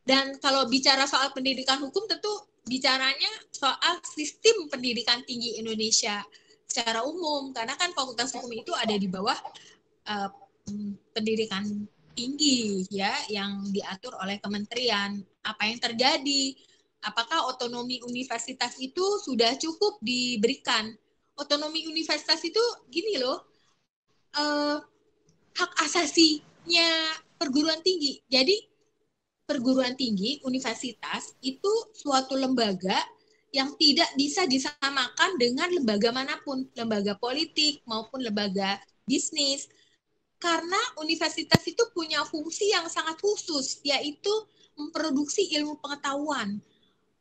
Dan kalau bicara soal pendidikan hukum tentu bicaranya soal sistem pendidikan tinggi Indonesia secara umum, karena kan fakultas hukum itu ada di bawah pendidikan tinggi ya yang diatur oleh kementerian. Apa yang terjadi? Apakah otonomi universitas itu sudah cukup diberikan? Otonomi universitas itu gini loh, hak asasinya perguruan tinggi. Jadi perguruan tinggi, universitas itu suatu lembaga yang tidak bisa disamakan dengan lembaga manapun, lembaga politik maupun lembaga bisnis. Karena universitas itu punya fungsi yang sangat khusus, yaitu memproduksi ilmu pengetahuan.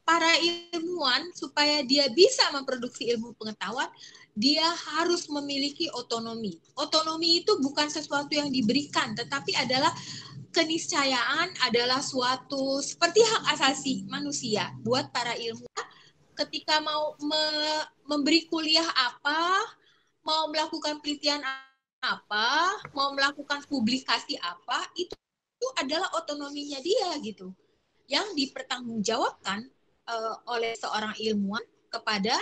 Para ilmuwan, supaya dia bisa memproduksi ilmu pengetahuan, dia harus memiliki otonomi. Otonomi itu bukan sesuatu yang diberikan, tetapi adalah keniscayaan, adalah suatu seperti hak asasi manusia buat para ilmuwan ketika mau memberi kuliah apa, mau melakukan penelitian apa, mau melakukan publikasi apa, itu adalah otonominya dia gitu. yang dipertanggungjawabkan oleh seorang ilmuwan kepada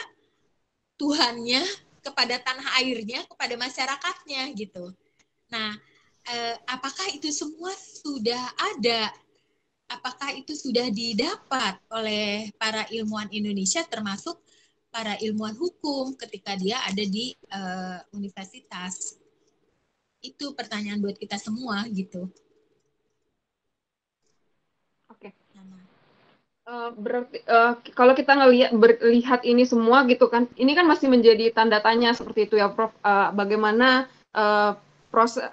Tuhannya, kepada tanah airnya, kepada masyarakatnya gitu. Nah, apakah itu semua sudah ada? Apakah itu sudah didapat oleh para ilmuwan Indonesia, termasuk para ilmuwan hukum ketika dia ada di universitas? Itu pertanyaan buat kita semua gitu. Oke. Berarti kalau kita melihat ini semua gitu kan, ini kan masih menjadi tanda tanya seperti itu ya, Prof. Bagaimana proses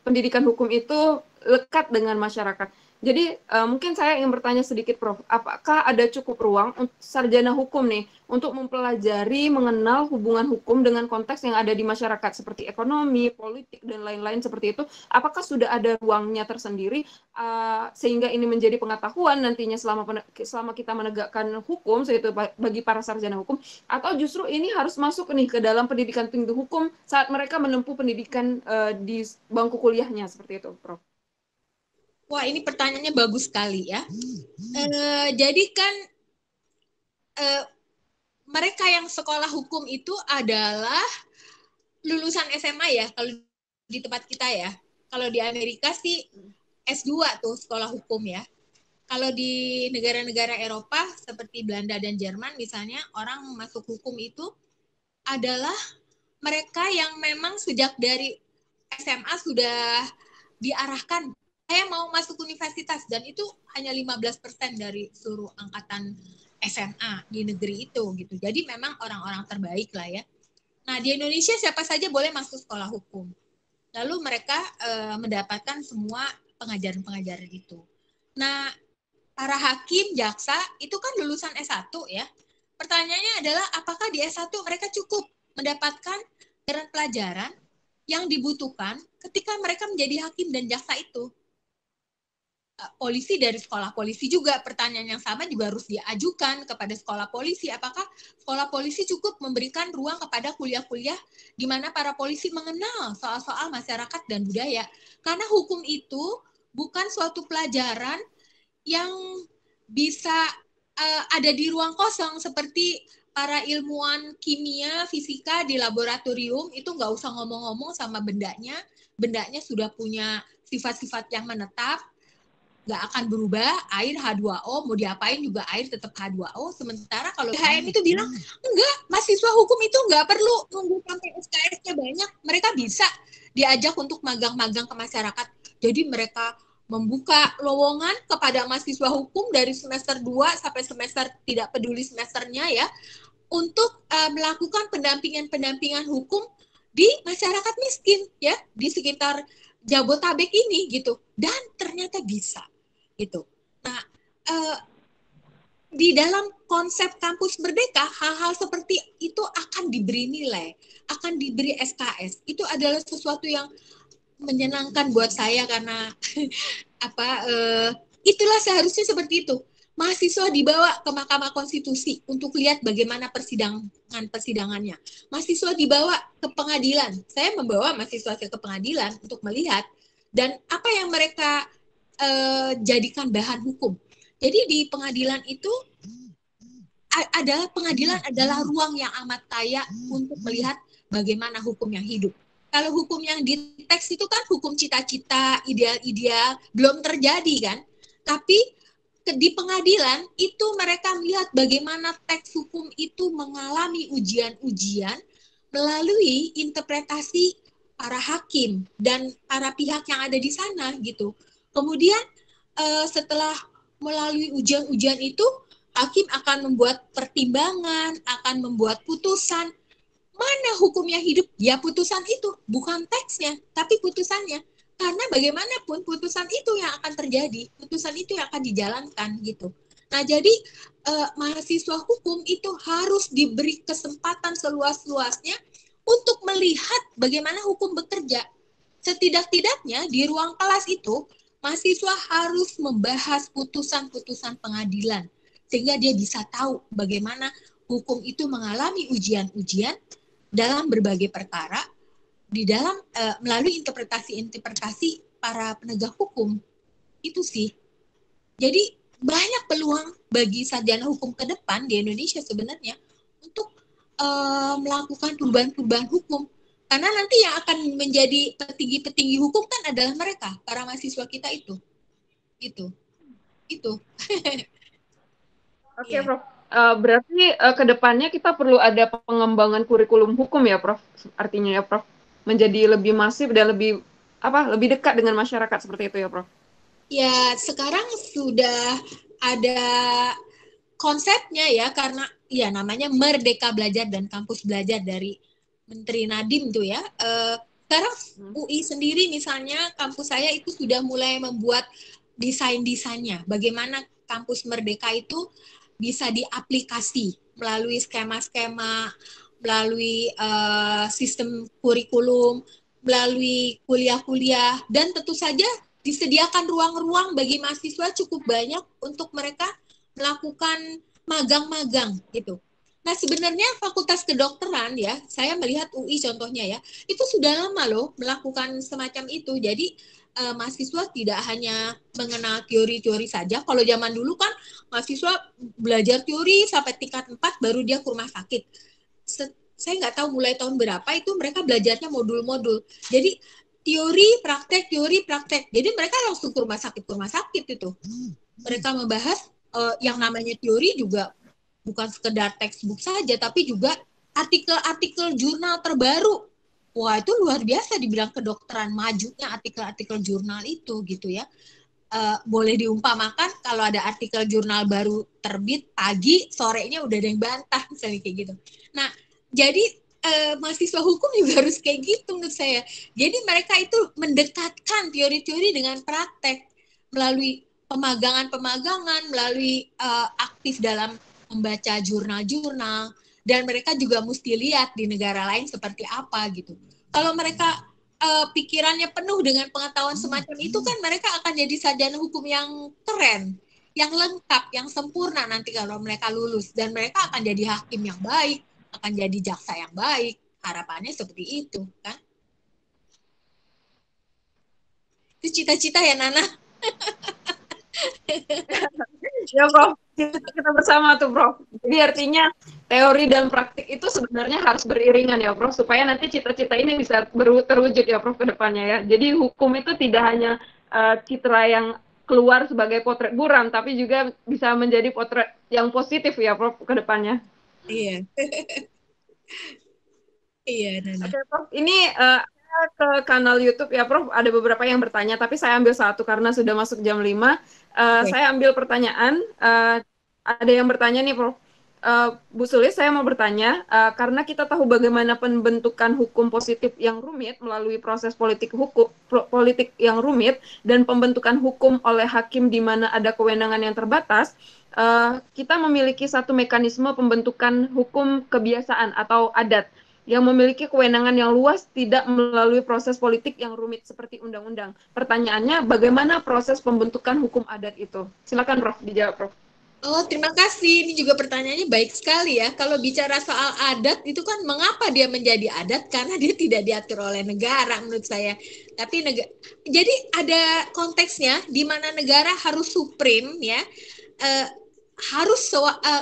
pendidikan hukum itu lekat dengan masyarakat. Jadi mungkin saya ingin bertanya sedikit, Prof. Apakah ada cukup ruang untuk sarjana hukum nih untuk mempelajari, mengenal hubungan hukum dengan konteks yang ada di masyarakat seperti ekonomi, politik dan lain-lain seperti itu? Apakah sudah ada ruangnya tersendiri sehingga ini menjadi pengetahuan nantinya selama kita menegakkan hukum seperti bagi para sarjana hukum, atau justru ini harus masuk nih ke dalam pendidikan tinggi hukum saat mereka menempuh pendidikan di bangku kuliahnya seperti itu, Prof? Wah, ini pertanyaannya bagus sekali ya. Jadi kan mereka yang sekolah hukum itu adalah lulusan SMA ya, kalau di tempat kita ya. Kalau di Amerika sih S2 tuh sekolah hukum ya. Kalau di negara-negara Eropa seperti Belanda dan Jerman misalnya, orang masuk hukum itu adalah mereka yang memang sejak dari SMA sudah diarahkan saya mau masuk universitas, dan itu hanya 15% dari seluruh angkatan SMA di negeri itu gitu. Jadi memang orang-orang terbaik lah ya. Nah, di Indonesia siapa saja boleh masuk sekolah hukum. Lalu mereka mendapatkan semua pengajaran-pengajaran itu. Nah, para hakim, jaksa itu kan lulusan S1 ya. Pertanyaannya adalah apakah di S1 mereka cukup mendapatkan pelajaran yang dibutuhkan ketika mereka menjadi hakim dan jaksa itu? Polisi dari sekolah polisi juga pertanyaan yang sama juga harus diajukan kepada sekolah polisi. Apakah sekolah polisi cukup memberikan ruang kepada kuliah-kuliah di mana para polisi mengenal soal-soal masyarakat dan budaya? Karena hukum itu bukan suatu pelajaran yang bisa ada di ruang kosong seperti para ilmuwan kimia, fisika di laboratorium itu nggak usah ngomong-ngomong sama bendanya. Bendanya sudah punya sifat-sifat yang menetap, nggak akan berubah, air H2O, mau diapain juga air tetap H2O. Sementara kalau HM itu bilang, enggak, mahasiswa hukum itu nggak perlu nunggu sampai SKS-nya banyak, mereka bisa diajak untuk magang-magang ke masyarakat. Jadi mereka membuka lowongan kepada mahasiswa hukum dari semester 2 sampai semester tidak peduli semesternya ya, untuk melakukan pendampingan hukum di masyarakat miskin ya, di sekitar Jabotabek ini gitu. Dan ternyata bisa gitu. Nah, di dalam konsep kampus merdeka, hal-hal seperti itu akan diberi nilai, akan diberi SKS. Itu adalah sesuatu yang menyenangkan buat saya karena itulah seharusnya seperti itu. Mahasiswa dibawa ke Mahkamah Konstitusi untuk lihat bagaimana persidangannya. Mahasiswa dibawa ke pengadilan. Saya membawa mahasiswa ke pengadilan untuk melihat dan apa yang mereka jadikan bahan hukum. Jadi di pengadilan itu pengadilan adalah ruang yang amat kaya untuk melihat bagaimana hukum yang hidup. Kalau hukum yang di teks itu kan hukum cita-cita, ideal-ideal, belum terjadi kan. Tapi di pengadilan itu mereka melihat bagaimana teks hukum itu mengalami ujian-ujian melalui interpretasi para hakim dan para pihak yang ada di sana gitu. Kemudian setelah melalui ujian-ujian itu, hakim akan membuat pertimbangan, akan membuat putusan. Mana hukum yang hidup? Ya putusan itu, bukan teksnya, tapi putusannya. Karena bagaimanapun putusan itu yang akan terjadi, putusan itu yang akan dijalankan gitu. Nah, jadi mahasiswa hukum itu harus diberi kesempatan seluas-luasnya untuk melihat bagaimana hukum bekerja. Setidak-tidaknya di ruang kelas itu, mahasiswa harus membahas putusan-putusan pengadilan sehingga dia bisa tahu bagaimana hukum itu mengalami ujian-ujian dalam berbagai perkara di dalam melalui interpretasi para penegak hukum. Itu sih. Jadi banyak peluang bagi sarjana hukum ke depan di Indonesia sebenarnya untuk melakukan perubahan-perubahan hukum. Karena nanti yang akan menjadi petinggi-petinggi hukum kan adalah mereka, para mahasiswa kita itu. Itu. Oke, Iya. Prof. Berarti ke depannya kita perlu ada pengembangan kurikulum hukum ya, Prof. Artinya ya, Prof. Menjadi lebih masif dan lebih dekat dengan masyarakat seperti itu ya, Prof. Ya, sekarang sudah ada konsepnya ya, karena ya namanya Merdeka Belajar dan Kampus Belajar dari Menteri Nadiem tuh ya. Sekarang UI sendiri misalnya kampus saya itu sudah mulai membuat desain-desainnya. Bagaimana kampus Merdeka itu bisa diaplikasi melalui skema-skema, melalui sistem kurikulum, melalui kuliah-kuliah, dan tentu saja disediakan ruang-ruang bagi mahasiswa cukup banyak untuk mereka melakukan magang-magang gitu. Nah, sebenarnya Fakultas Kedokteran ya, saya melihat UI contohnya ya, itu sudah lama loh melakukan semacam itu. Jadi mahasiswa tidak hanya mengenal teori-teori saja. Kalau zaman dulu kan mahasiswa belajar teori sampai tingkat 4 baru dia ke rumah sakit. Saya nggak tahu mulai tahun berapa itu mereka belajarnya modul-modul. Jadi teori, praktek. Jadi mereka langsung ke rumah sakit itu. Mereka membahas yang namanya teori juga bukan sekedar textbook saja, tapi juga artikel-artikel jurnal terbaru. Wah, itu luar biasa dibilang kedokteran, majunya artikel-artikel jurnal itu gitu ya. Boleh diumpamakan kalau ada artikel jurnal baru terbit pagi, sorenya udah ada yang bantah misalnya kayak gitu. Nah, jadi mahasiswa hukum juga harus kayak gitu menurut saya. Jadi mereka itu mendekatkan teori-teori dengan praktek melalui pemagangan-pemagangan, melalui aktif dalam membaca jurnal-jurnal, dan mereka juga mesti lihat di negara lain seperti apa gitu. Kalau mereka pikirannya penuh dengan pengetahuan semacam itu kan mereka akan jadi sarjana hukum yang keren, yang lengkap, yang sempurna nanti kalau mereka lulus, dan mereka akan jadi hakim yang baik, akan jadi jaksa yang baik. Harapannya seperti itu kan. Itu cita-cita ya Nana. Ya, Prof. Kita bersama tuh, Prof. Jadi artinya teori dan praktik itu sebenarnya harus beriringan ya, Prof, supaya nanti cita-cita ini bisa terwujud ya, Prof, ke depannya ya. Jadi hukum itu tidak hanya citra yang keluar sebagai potret buram, tapi juga bisa menjadi potret yang positif ya, Prof, ke depannya. Iya. Iya, Nana. Oke, Prof. Ini ke kanal YouTube ya, Prof. Ada beberapa yang bertanya, tapi saya ambil satu karena sudah masuk jam 5. Saya ambil pertanyaan. Ada yang bertanya nih, Prof. Bu Sulis, saya mau bertanya, karena kita tahu bagaimana pembentukan hukum positif yang rumit melalui proses politik yang rumit dan pembentukan hukum oleh hakim di mana ada kewenangan yang terbatas, kita memiliki satu mekanisme pembentukan hukum kebiasaan atau adat yang memiliki kewenangan yang luas tidak melalui proses politik yang rumit seperti undang-undang. Pertanyaannya, bagaimana proses pembentukan hukum adat itu? Silakan, Prof, dijawab, Prof. Oh, terima kasih. Ini juga pertanyaannya baik sekali ya. Kalau bicara soal adat, itu kan mengapa dia menjadi adat? Karena dia tidak diatur oleh negara menurut saya. Tapi jadi ada konteksnya di mana negara harus supreme ya. Harus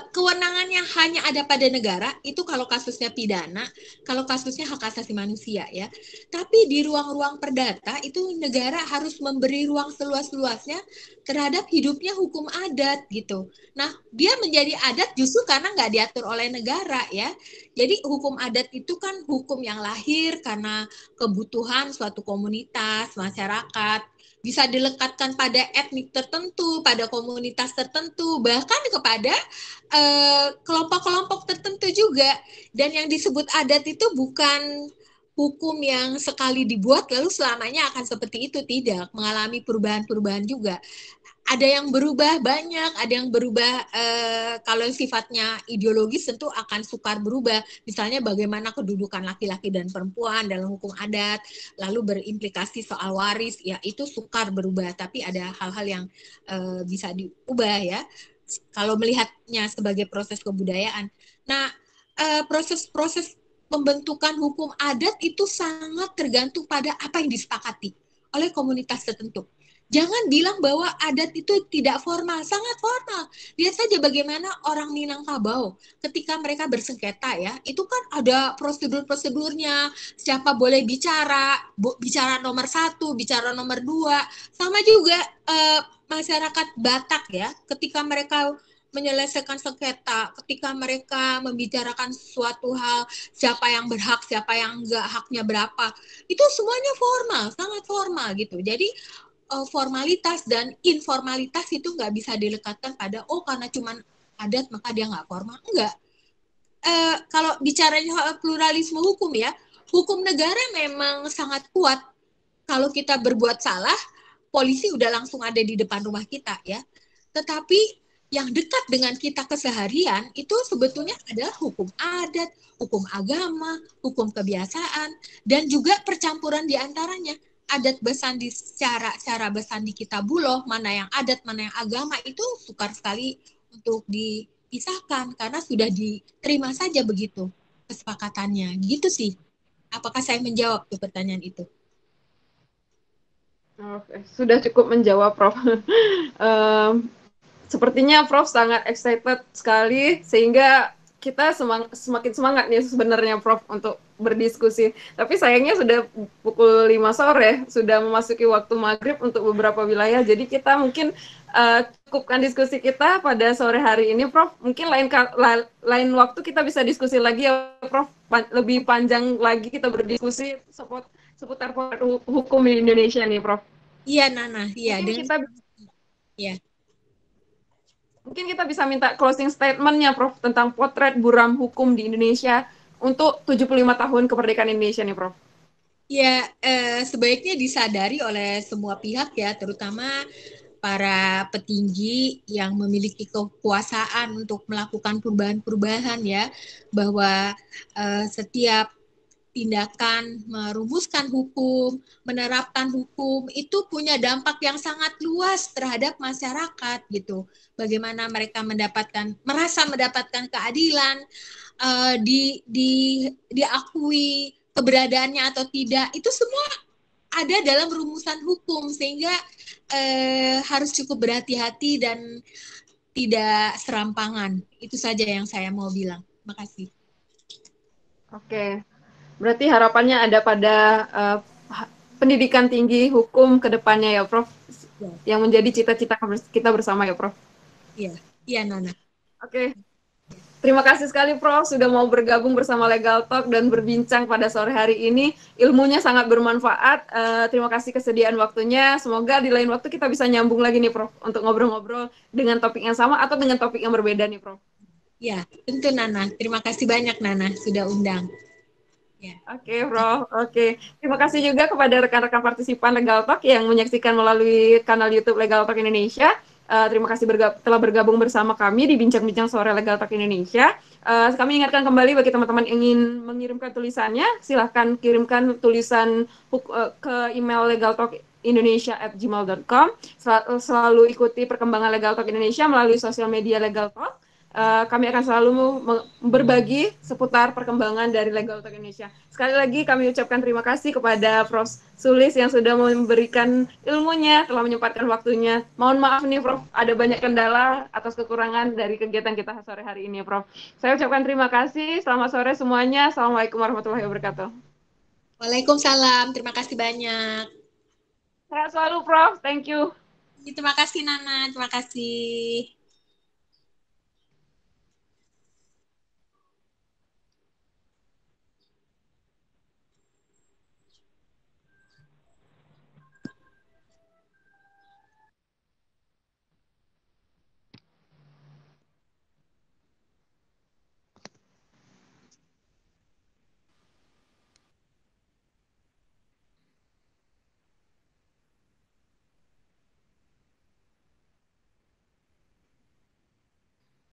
kewenangan yang hanya ada pada negara itu kalau kasusnya pidana, kalau kasusnya hak asasi manusia ya. Tapi di ruang-ruang perdata itu negara harus memberi ruang seluas-luasnya terhadap hidupnya hukum adat gitu. Nah, dia menjadi adat justru karena nggak diatur oleh negara ya. Jadi hukum adat itu kan hukum yang lahir karena kebutuhan suatu komunitas, masyarakat, bisa dilekatkan pada etnik tertentu, pada komunitas tertentu, bahkan kepada kelompok-kelompok tertentu juga. Dan yang disebut adat itu bukan hukum yang sekali dibuat lalu selamanya akan seperti itu, tidak, mengalami perubahan-perubahan juga. Ada yang berubah banyak, ada yang berubah kalau sifatnya ideologis tentu akan sukar berubah. Misalnya bagaimana kedudukan laki-laki dan perempuan dalam hukum adat, lalu berimplikasi soal waris, ya itu sukar berubah. Tapi ada hal-hal yang bisa diubah ya, kalau melihatnya sebagai proses kebudayaan. Nah, proses-proses pembentukan hukum adat itu sangat tergantung pada apa yang disepakati oleh komunitas tertentu. Jangan bilang bahwa adat itu tidak formal, sangat formal. Lihat saja bagaimana orang Minangkabau ketika mereka bersengketa ya, itu kan ada prosedur-prosedurnya, siapa boleh bicara, bicara nomor 1, bicara nomor 2. Sama juga masyarakat Batak ya, ketika mereka menyelesaikan sengketa, ketika mereka membicarakan suatu hal, siapa yang berhak, siapa yang enggak, haknya berapa, itu semuanya formal, sangat formal gitu. Jadi formalitas dan informalitas itu nggak bisa dilekatkan pada karena cuman adat maka dia nggak formal, enggak. Kalau bicaranya soal pluralisme hukum ya, hukum negara memang sangat kuat. Kalau kita berbuat salah, polisi udah langsung ada di depan rumah kita ya. Tetapi yang dekat dengan kita keseharian itu sebetulnya adalah hukum adat, hukum agama, hukum kebiasaan, dan juga percampuran di antaranya. Adat bersandi cara bersandi kita buloh, mana yang adat, mana yang agama, itu sukar sekali untuk dipisahkan karena sudah diterima saja begitu kesepakatannya. Gitu sih. Apakah saya menjawab tuh pertanyaan itu? Oke, sudah cukup menjawab, Prof. Sepertinya Prof sangat excited sekali sehingga kita semakin semangat nih sebenarnya Prof untuk berdiskusi. Tapi sayangnya sudah pukul 5 sore, sudah memasuki waktu maghrib untuk beberapa wilayah. Jadi kita mungkin cukupkan diskusi kita pada sore hari ini, Prof. Mungkin lain waktu kita bisa diskusi lagi ya, Prof. Lebih panjang lagi kita berdiskusi seputar hukum di Indonesia nih, Prof. Iya, Nana. Iya, Mungkin kita bisa minta closing statement-nya, Prof, tentang potret buram hukum di Indonesia untuk 75 tahun kemerdekaan Indonesia nih, Prof. Ya, sebaiknya disadari oleh semua pihak ya, terutama para petinggi yang memiliki kekuasaan untuk melakukan perubahan-perubahan ya, bahwa setiap tindakan merumuskan hukum, menerapkan hukum itu punya dampak yang sangat luas terhadap masyarakat gitu. Bagaimana mereka merasa mendapatkan keadilan, diakui keberadaannya atau tidak, itu semua ada dalam rumusan hukum sehingga harus cukup berhati-hati dan tidak serampangan. Itu saja yang saya mau bilang. Makasih. Oke. Berarti harapannya ada pada pendidikan tinggi hukum ke depannya ya, Prof. Ya. Yang menjadi cita-cita kita bersama ya, Prof. Iya, iya Nana. Oke. Terima kasih sekali Prof sudah mau bergabung bersama Legal Talk dan berbincang pada sore hari ini. Ilmunya sangat bermanfaat. Terima kasih kesediaan waktunya. Semoga di lain waktu kita bisa nyambung lagi nih Prof untuk ngobrol-ngobrol dengan topik yang sama atau dengan topik yang berbeda nih Prof. Ya, tentu Nana. Terima kasih banyak Nana sudah undang. Ya. Oke, Prof. Oke. Terima kasih juga kepada rekan-rekan partisipan Legal Talk yang menyaksikan melalui kanal YouTube Legal Talk Indonesia. Terima kasih telah bergabung bersama kami di Bincang-Bincang Sore Legal Talk Indonesia. Kami ingatkan kembali bagi teman-teman yang ingin mengirimkan tulisannya, silahkan kirimkan tulisan ke email legaltalkindonesia@gmail.com. Selalu ikuti perkembangan Legal Talk Indonesia melalui sosial media Legal Talk. Kami akan selalu berbagi seputar perkembangan dari Legal Talk Indonesia. Sekali lagi kami ucapkan terima kasih kepada Prof. Sulis yang sudah memberikan ilmunya, telah menyempatkan waktunya. Mohon maaf nih Prof, ada banyak kendala atas kekurangan dari kegiatan kita sore hari ini Prof. Saya ucapkan terima kasih, selamat sore semuanya. Assalamualaikum warahmatullahi wabarakatuh. Waalaikumsalam, terima kasih banyak. Sehat selalu Prof, thank you. Terima kasih Nana, terima kasih.